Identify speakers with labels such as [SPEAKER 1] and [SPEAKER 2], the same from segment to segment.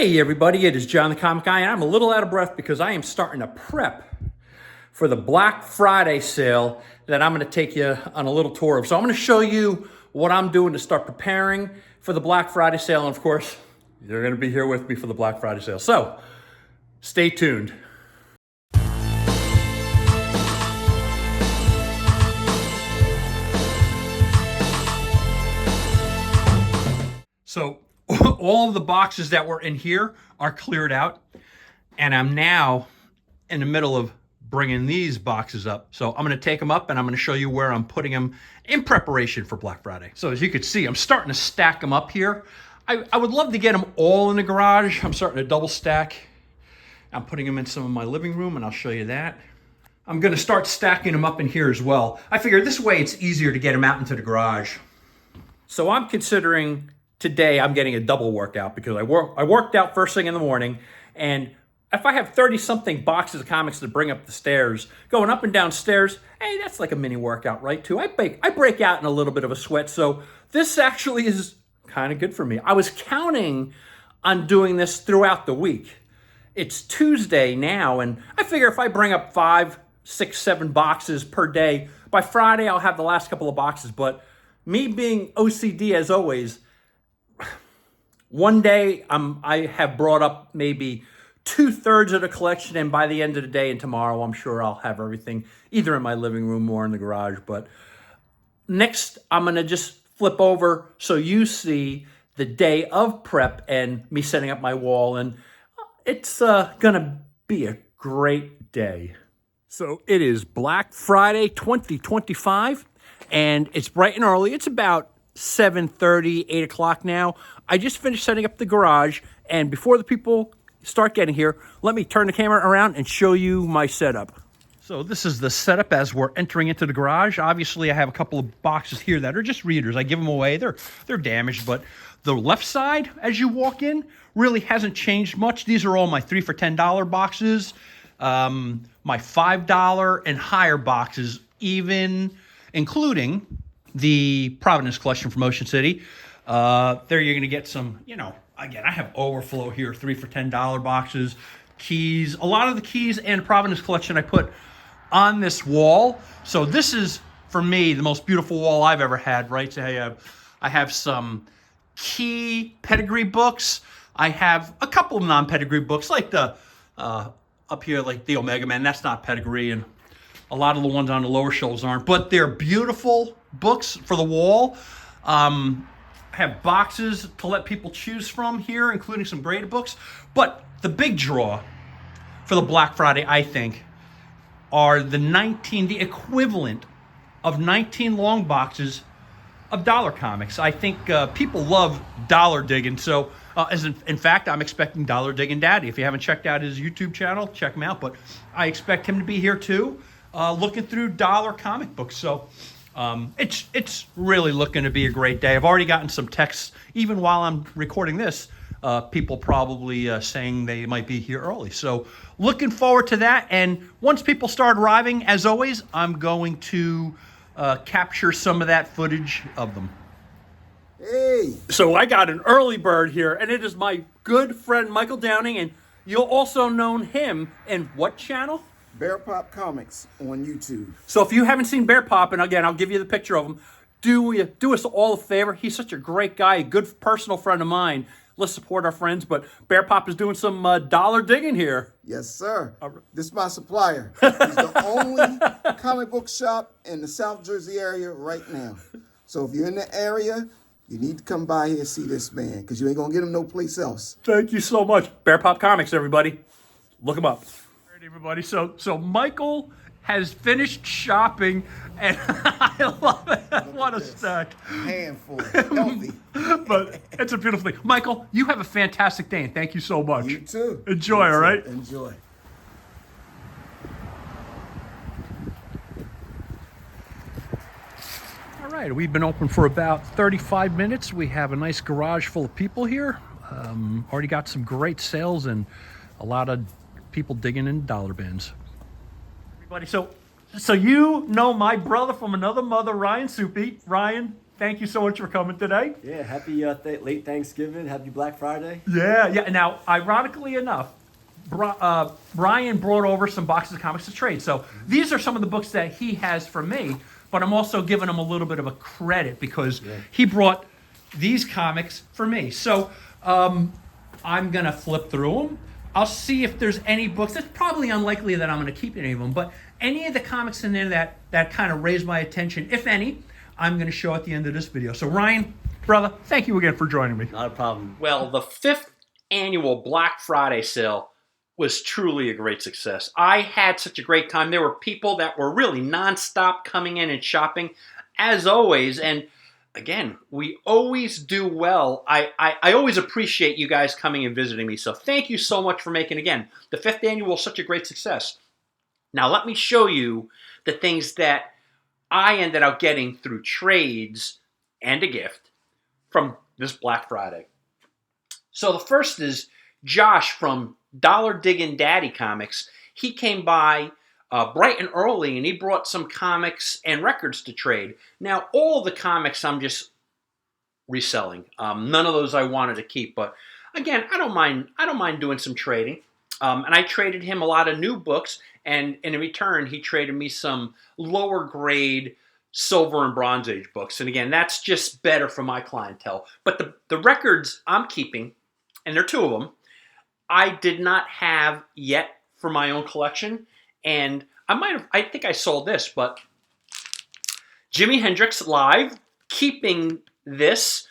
[SPEAKER 1] Hey everybody, it is John the Comic Guy, and I'm a little out of breath because I am starting to prep for the Black Friday sale that I'm going to take you on a little tour of. So I'm going to show you what I'm doing to start preparing for the Black Friday sale, and of course, you're going to be here with me for the Black Friday sale. So stay tuned. So all of the boxes that were in here are cleared out, and I'm now in the middle of bringing these boxes up. So I'm going to take them up and I'm going to show you where I'm putting them in preparation for Black Friday. So as you can see, I'm starting to stack them up here. I would love to get them all in the garage. I'm starting to double stack. I'm putting them in some of my living room, and I'll show you that. I'm going to start stacking them up in here as well. I figure this way it's easier to get them out into the garage. So I'm considering today I'm getting a double workout because I worked out first thing in the morning, and if I have 30-something boxes of comics to bring up the stairs, going up and down stairs, hey, that's like a mini workout, right, too? I break out in a little bit of a sweat, so this actually is kind of good for me. I was counting on doing this throughout the week. It's Tuesday now, and I figure if I bring up 5, 6, 7 boxes per day, by Friday I'll have the last couple of boxes, but me being OCD as always, one day I have brought up maybe 2/3 of the collection, and by the end of the day and tomorrow, I'm sure I'll have everything either in my living room or in the garage. But next, I'm going to just flip over so you see the day of prep and me setting up my wall, and it's going to be a great day. So it is Black Friday 2025, and it's bright and early. It's about 7:30, 8 o'clock now. I just finished setting up the garage, and before the people start getting here, let me turn the camera around and show you my setup. So this is the setup as we're entering into the garage. Obviously, I have a couple of boxes here that are just readers. I give them away. They're damaged, but the left side, as you walk in, really hasn't changed much. These are all my 3 for $10 boxes, my $5 and higher boxes, even including the Providence collection from Ocean City. There you're going to get some, again, I have overflow here, 3 for $10 boxes, keys. A lot of the keys and Providence collection I put on this wall. So this is, for me, the most beautiful wall I've ever had, right? So I have some key pedigree books. I have a couple of non-pedigree books, like the, up here, like the Omega Man. That's not pedigree, and a lot of the ones on the lower shelves aren't, but they're beautiful books for the wall. I have boxes to let people choose from here, including some graded books. But the big draw for the Black Friday, I think, are the equivalent of 19 long boxes of dollar comics. I think people love dollar digging. So, in fact, I'm expecting Dollar Digging Daddy. If you haven't checked out his YouTube channel, check him out. But I expect him to be here too, looking through dollar comic books. So it's really looking to be a great day. I've already gotten some texts, even while I'm recording this, people probably saying they might be here early. So looking forward to that. And once people start arriving, as always, I'm going to capture some of that footage of them. Hey! So I got an early bird here, and it is my good friend Michael Downing, and you'll also know him in what channel?
[SPEAKER 2] Bear Pop Comics on YouTube.
[SPEAKER 1] So if you haven't seen Bear Pop, and again, I'll give you the picture of him, do us all a favor. He's such a great guy, a good personal friend of mine. Let's support our friends, but Bear Pop is doing some dollar digging here.
[SPEAKER 2] Yes, sir. This is my supplier. He's the only comic book shop in the South Jersey area right now. So if you're in the area, you need to come by here and see this man, because you ain't going to get him no place else.
[SPEAKER 1] Thank you so much. Bear Pop Comics, everybody. Look him up. Everybody, so Michael has finished shopping, and I love it. What a stack!
[SPEAKER 2] Handful, healthy.
[SPEAKER 1] But it's a beautiful thing. Michael, you have a fantastic day, and thank you so much.
[SPEAKER 2] You too.
[SPEAKER 1] Enjoy, all right?
[SPEAKER 2] Enjoy.
[SPEAKER 1] All right, we've been open for about 35 minutes. We have a nice garage full of people here. Already got some great sales and a lot of people digging in dollar bins. Everybody, so you know my brother from another mother, Ryan Soupy. Ryan, thank you so much for coming today.
[SPEAKER 3] Yeah, happy late Thanksgiving. Happy Black Friday.
[SPEAKER 1] Yeah. Now, ironically enough, Brian brought over some boxes of comics to trade. So these are some of the books that he has for me, but I'm also giving him a little bit of a credit because he brought these comics for me. So I'm going to flip through them. I'll see if there's any books. It's probably unlikely that I'm going to keep any of them, but any of the comics in there that kind of raised my attention, if any, I'm going to show at the end of this video. So Ryan, brother, thank you again for joining me.
[SPEAKER 3] Not a problem.
[SPEAKER 4] Well, the 5th annual Black Friday sale was truly a great success. I had such a great time. There were people that were really nonstop coming in and shopping, as always. And again, we always do well. I always appreciate you guys coming and visiting me. So thank you so much for making, again, the 5th annual such a great success. Now let me show you the things that I ended up getting through trades and a gift from this Black Friday. So the first is Josh from Dollar Diggin' Daddy Comics. He came by bright and early, and he brought some comics and records to trade. Now, all the comics I'm just reselling. None of those I wanted to keep, but again, I don't mind doing some trading. And I traded him a lot of new books, and in return, he traded me some lower grade Silver and Bronze Age books. And again, that's just better for my clientele. But the records I'm keeping, and there are 2 of them, I did not have yet for my own collection. And I think I sold this, but Jimi Hendrix Live, keeping this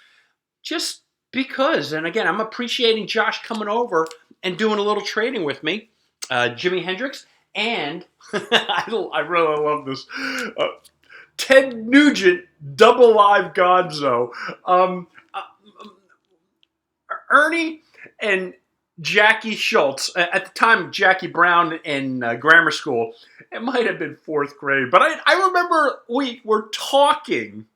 [SPEAKER 4] just because. And again, I'm appreciating Josh coming over and doing a little trading with me. Jimi Hendrix, and I really love this. Ted Nugent, Double Live Gonzo. Ernie and Jackie Schultz, at the time Jackie Brown in grammar school, it might have been 4th grade, but I remember we were talking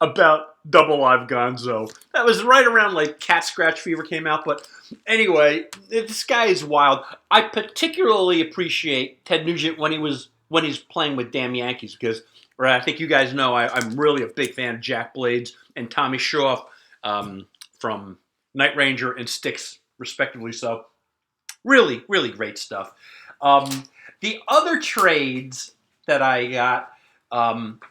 [SPEAKER 4] about Double Live Gonzo. That was right around like Cat Scratch Fever came out, but anyway, this guy is wild. I particularly appreciate Ted Nugent when he's playing with Damn Yankees, because I think you guys know I'm really a big fan of Jack Blades and Tommy Shaw from Night Ranger and Styx, respectively. So really, really great stuff. The other trades that I got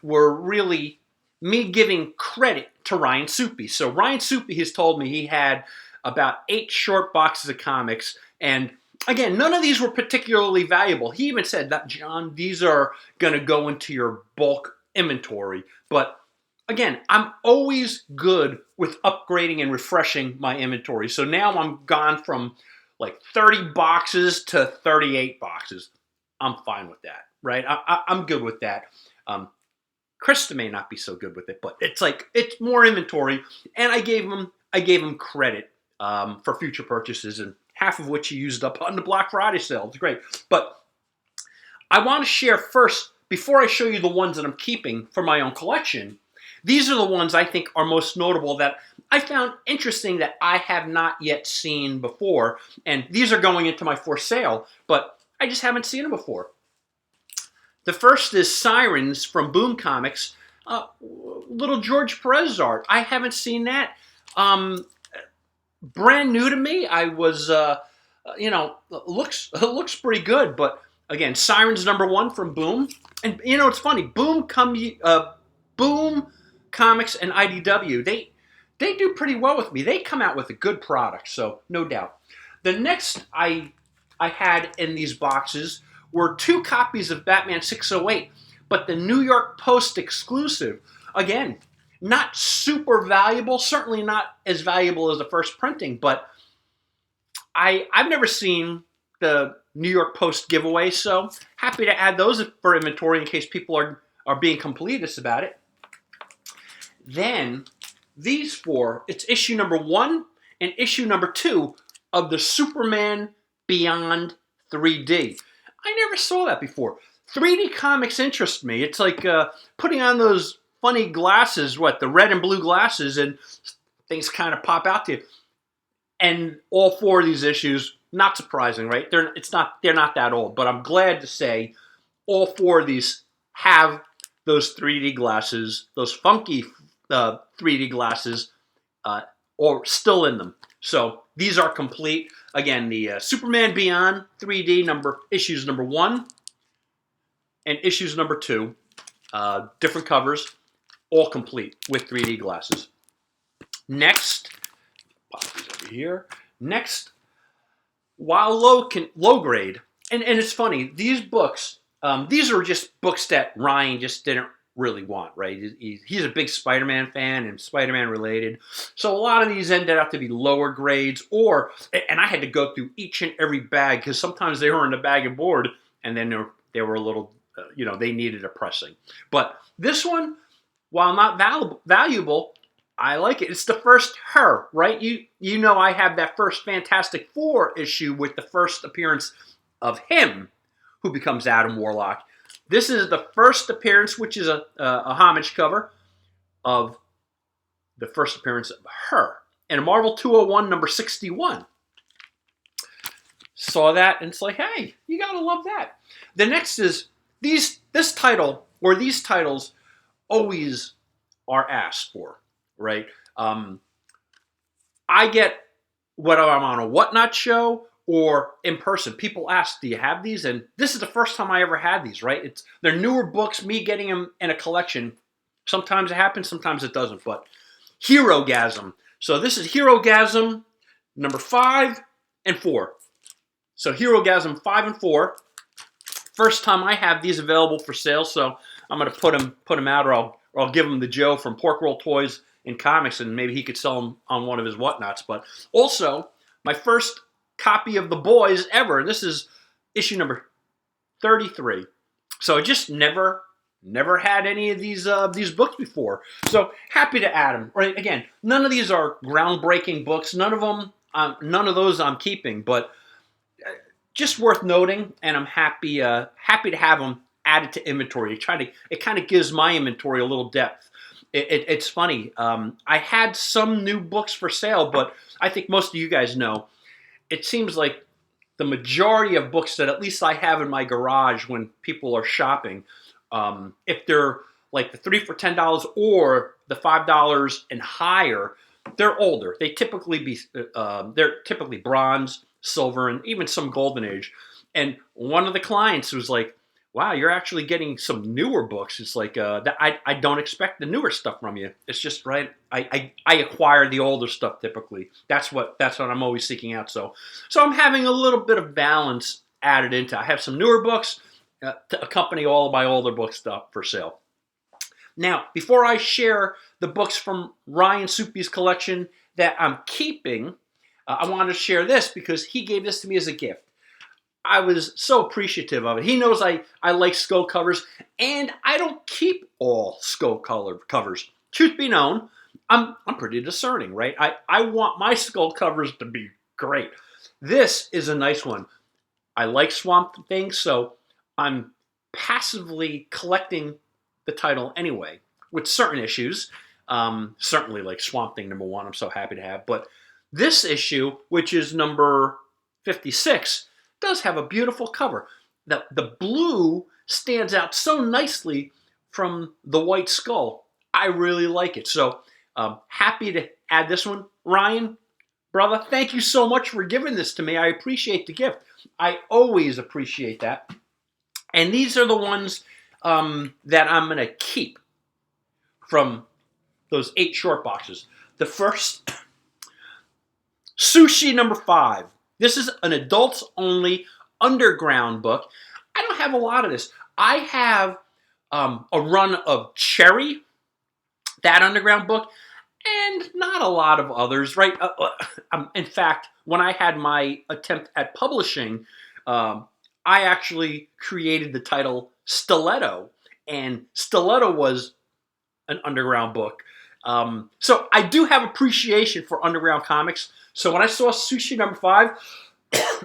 [SPEAKER 4] were really me giving credit to Ryan Soupy. So Ryan Soupy has told me he had about 8 short boxes of comics, and again, none of these were particularly valuable. He even said that, John, these are going to go into your bulk inventory. But again, I'm always good with upgrading and refreshing my inventory. So now I'm gone from like 30 boxes to 38 boxes. I'm fine with that, right? I'm good with that. Krista may not be so good with it, but it's more inventory. And I gave him credit for future purchases, and half of which he used up on the Black Friday sale. It's great. But I want to share first, before I show you the ones that I'm keeping for my own collection, these are the ones I think are most notable that I found interesting that I have not yet seen before. And these are going into my for sale, but I just haven't seen them before. The first is Sirens from Boom Comics. Little George Perez art. I haven't seen that. Brand new to me. I was, looks pretty good. But again, Sirens #1 from Boom. And it's funny. Boom Comics and IDW. They do pretty well with me. They come out with a good product, so no doubt. The next I had in these boxes were 2 copies of Batman 608, but the New York Post exclusive. Again, not super valuable, certainly not as valuable as the first printing, but I've never seen the New York Post giveaway, so happy to add those for inventory in case people are being completist about it. Then these 4, it's issue #1 and issue #2 of the Superman Beyond 3D. I never saw that before. 3D comics interest me. It's like putting on those funny glasses, the red and blue glasses, and things kind of pop out to you. And all 4 of these issues, not surprising, right? They're not that old, but I'm glad to say all 4 of these have those 3D glasses, those funky 3D glasses or still in them. So these are complete. Again, the Superman Beyond 3D issues number 1 and issues number 2, different covers, all complete with 3D glasses. Next, pop these over here. Next, while low grade, and it's funny, these books, these are just books that Ryan just didn't really want, right? He's a big Spider-Man fan and Spider-Man related. So a lot of these ended up to be lower grades, and I had to go through each and every bag because sometimes they were in the bag and board, and then they were a little, they needed a pressing. But this one, while not valuable, I like it. It's the first Her, right? You know I have that first Fantastic Four issue with the first appearance of him, who becomes Adam Warlock. This is the first appearance, which is a homage cover of the first appearance of Her. And a Marvel 201 number 61. Saw that, and it's like, hey, you gotta love that. The next is these titles always are asked for, right? I get whether I'm on a Whatnot show or in person. People ask, do you have these? And this is the first time I ever had these, right? They're newer books, me getting them in a collection. Sometimes it happens, sometimes it doesn't, but Hero-gasm. So this is Hero-gasm number 5 and 4. So Hero-gasm 5 and 4. First time I have these available for sale, so I'm going to put them out, or I'll give them to Joe from Pork Roll Toys and Comics, and maybe he could sell them on one of his Whatnots. But also, my first copy of The Boys ever. This is issue number 33. So I just never had any of these books before. So happy to add them. Right? Again, none of these are groundbreaking books. None of those I'm keeping, but just worth noting, and I'm happy to have them added to inventory. It kind of gives my inventory a little depth. It's funny. I had some new books for sale, but I think most of you guys know, it seems like the majority of books that at least I have in my garage when people are shopping, if they're like the 3 for $10 or the $5 and higher, they're older. They're typically bronze, silver, and even some golden age. And one of the clients was like, wow, you're actually getting some newer books. It's like, I don't expect the newer stuff from you. It's just, right, I acquire the older stuff typically. That's what I'm always seeking out. So I'm having a little bit of balance added into. I have some newer books to accompany all of my older book stuff for sale. Now, before I share the books from Ryan Soupy's collection that I'm keeping, I wanted to share this because he gave this to me as a gift. I was so appreciative of it. He knows I like skull covers, and I don't keep all skull covers. Truth be known, I'm pretty discerning, right? I want my skull covers to be great. This is a nice one. I like Swamp Thing, so I'm passively collecting the title anyway, with certain issues. Certainly like Swamp Thing number 1, I'm so happy to have. But this issue, which is number 56, does have a beautiful cover. The blue stands out so nicely from the white skull. I really like it. So happy to add this one. Ryan, brother, thank you so much for giving this to me. I appreciate the gift. I always appreciate that. And these are the ones that I'm going to keep from those 8 short boxes. The first, Sushi number 5. This is an adults-only underground book. I don't have a lot of this. I have a run of Cherry, that underground book, and not a lot of others, right? In fact, when I had my attempt at publishing, I actually created the title Stiletto, and Stiletto was an underground book. So I do have appreciation for underground comics. So when I saw Sushi number 5,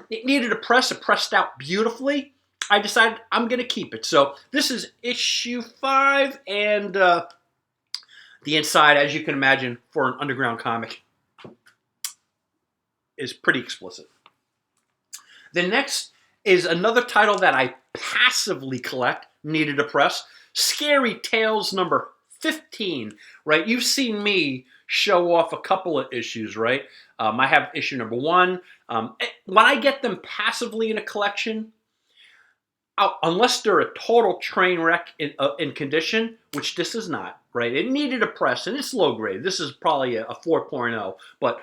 [SPEAKER 4] it needed a press. It pressed out beautifully. I decided I'm going to keep it. So this is issue 5, and the inside, as you can imagine, for an underground comic, is pretty explicit. The next is another title that I passively collect, needed a press, Scary Tales number 15, right? You've seen me show off a couple of issues, right? I have issue number 1. When I get them passively in a collection, unless they're a total train wreck in condition, which this is not, right? It needed a press, and it's low grade. This is probably a 4.0, but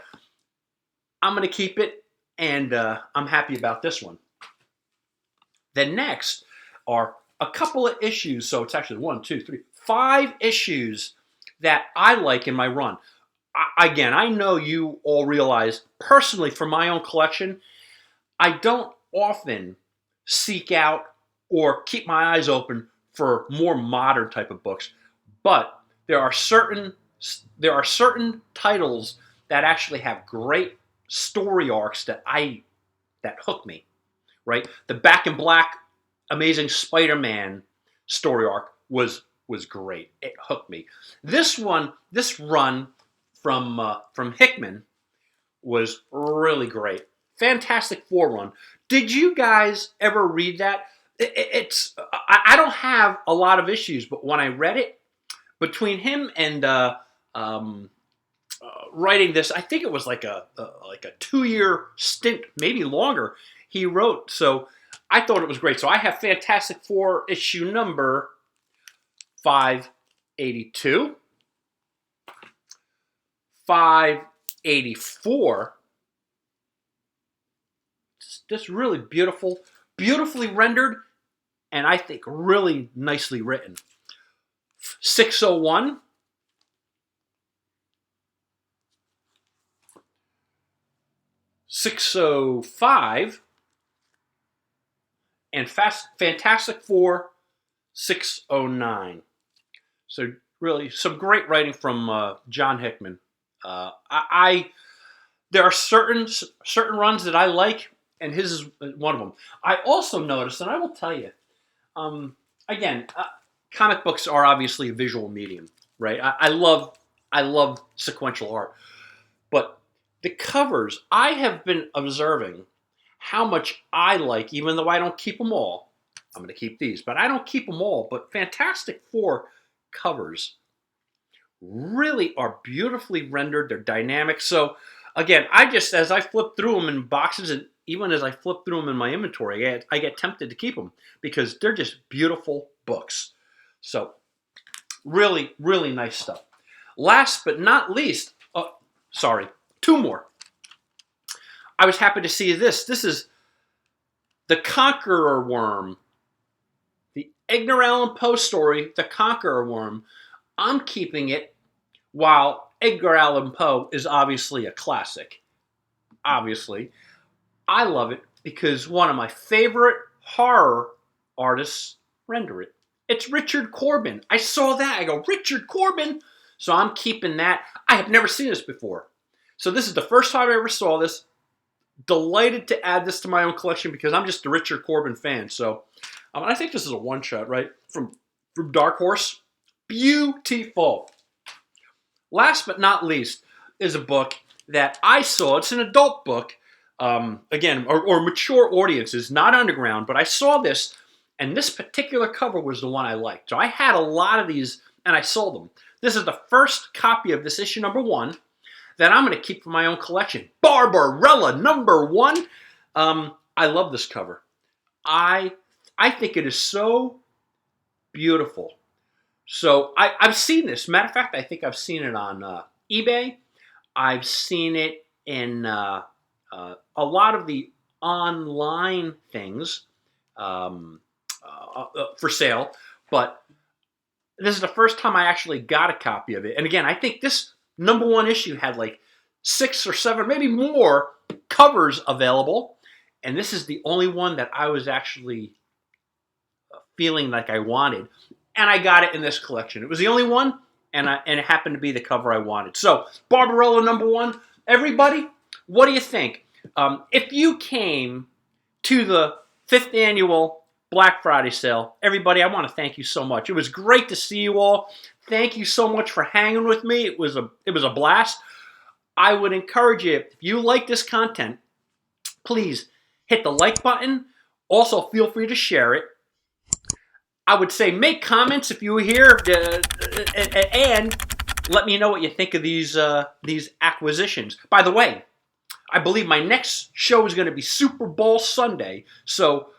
[SPEAKER 4] I'm going to keep it, and I'm happy about this one. Then next are a couple of issues. So it's actually 1, 2, 3, 5 issues that I like in my run. Again, I know you all realize, personally, for my own collection, I don't often seek out or keep my eyes open for more modern type of books, but there are certain titles that actually have great story arcs that hook me, right? The Back in Black Amazing Spider-Man story arc was great. It hooked me. This run from Hickman was really great. Fantastic Four run. Did you guys ever read that? I don't have a lot of issues, but when I read it, between him and writing this, I think it was like a 2-year stint, maybe longer. He wrote, so I thought it was great. So I have Fantastic Four issue number 582, 584. Just really beautiful, beautifully rendered, and I think really nicely written. 601. 605. And Fantastic Four 609. So really some great writing from John Hickman. There are certain runs that I like, and his is one of them. I also noticed, and I will tell you, again, comic books are obviously a visual medium, right? I love sequential art, but the covers, I have been observing how much I like, even though I don't keep them all. I'm going to keep these, but I don't keep them all. But Fantastic Four covers really are beautifully rendered. They're dynamic. So again, as I flip through them in boxes, and even as I flip through them in my inventory, I get tempted to keep them because they're just beautiful books. So really, really nice stuff. Last but not least, 2 more. I was happy to see this. This is The Conqueror Worm. The Edgar Allan Poe story, The Conqueror Worm. I'm keeping it, while Edgar Allan Poe is obviously a classic. Obviously. I love it because one of my favorite horror artists render it. It's Richard Corbin. I saw that. I go, Richard Corbin? So I'm keeping that. I have never seen this before. So this is the first time I ever saw this. Delighted to add this to my own collection because I'm just a Richard Corbin fan. So I think this is a one-shot, right? From Dark Horse. Beautiful. Last but not least is a book that I saw. It's an adult book. Again, or mature audiences, not underground. But I saw this, and this particular cover was the one I liked. So I had a lot of these, and I sold them. This is the first copy of this issue number 1 that I'm going to keep for my own collection. Barbarella number 1. I love this cover. I think it is so beautiful. So I've seen this. Matter of fact, I think I've seen it on eBay. I've seen it in a lot of the online things for sale. But this is the first time I actually got a copy of it. And again, I think this number 1 issue had like 6 or 7, maybe more covers available. And this is the only one that I was actually feeling like I wanted. And I got it in this collection. It was the only one, and it happened to be the cover I wanted. So, Barbarella number 1. Everybody, what do you think? If you came to the 5th annual Black Friday sale, everybody, I want to thank you so much. It was great to see you all. Thank you so much for hanging with me. It was a blast. I would encourage you, if you like this content, please hit the like button. Also, feel free to share it. I would say make comments if you were here, and let me know what you think of these acquisitions. By the way, I believe my next show is going to be Super Bowl Sunday. So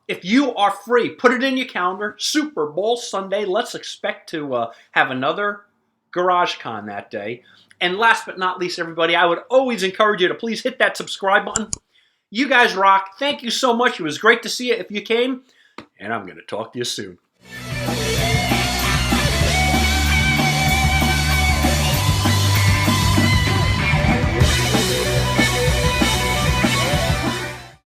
[SPEAKER 4] if you are free, put it in your calendar. Super Bowl Sunday. Let's expect to have another Garage Con that day. And last but not least, everybody, I would always encourage you to please hit that subscribe button. You guys rock. Thank you so much. It was great to see you if you came. And I'm going to talk to you soon.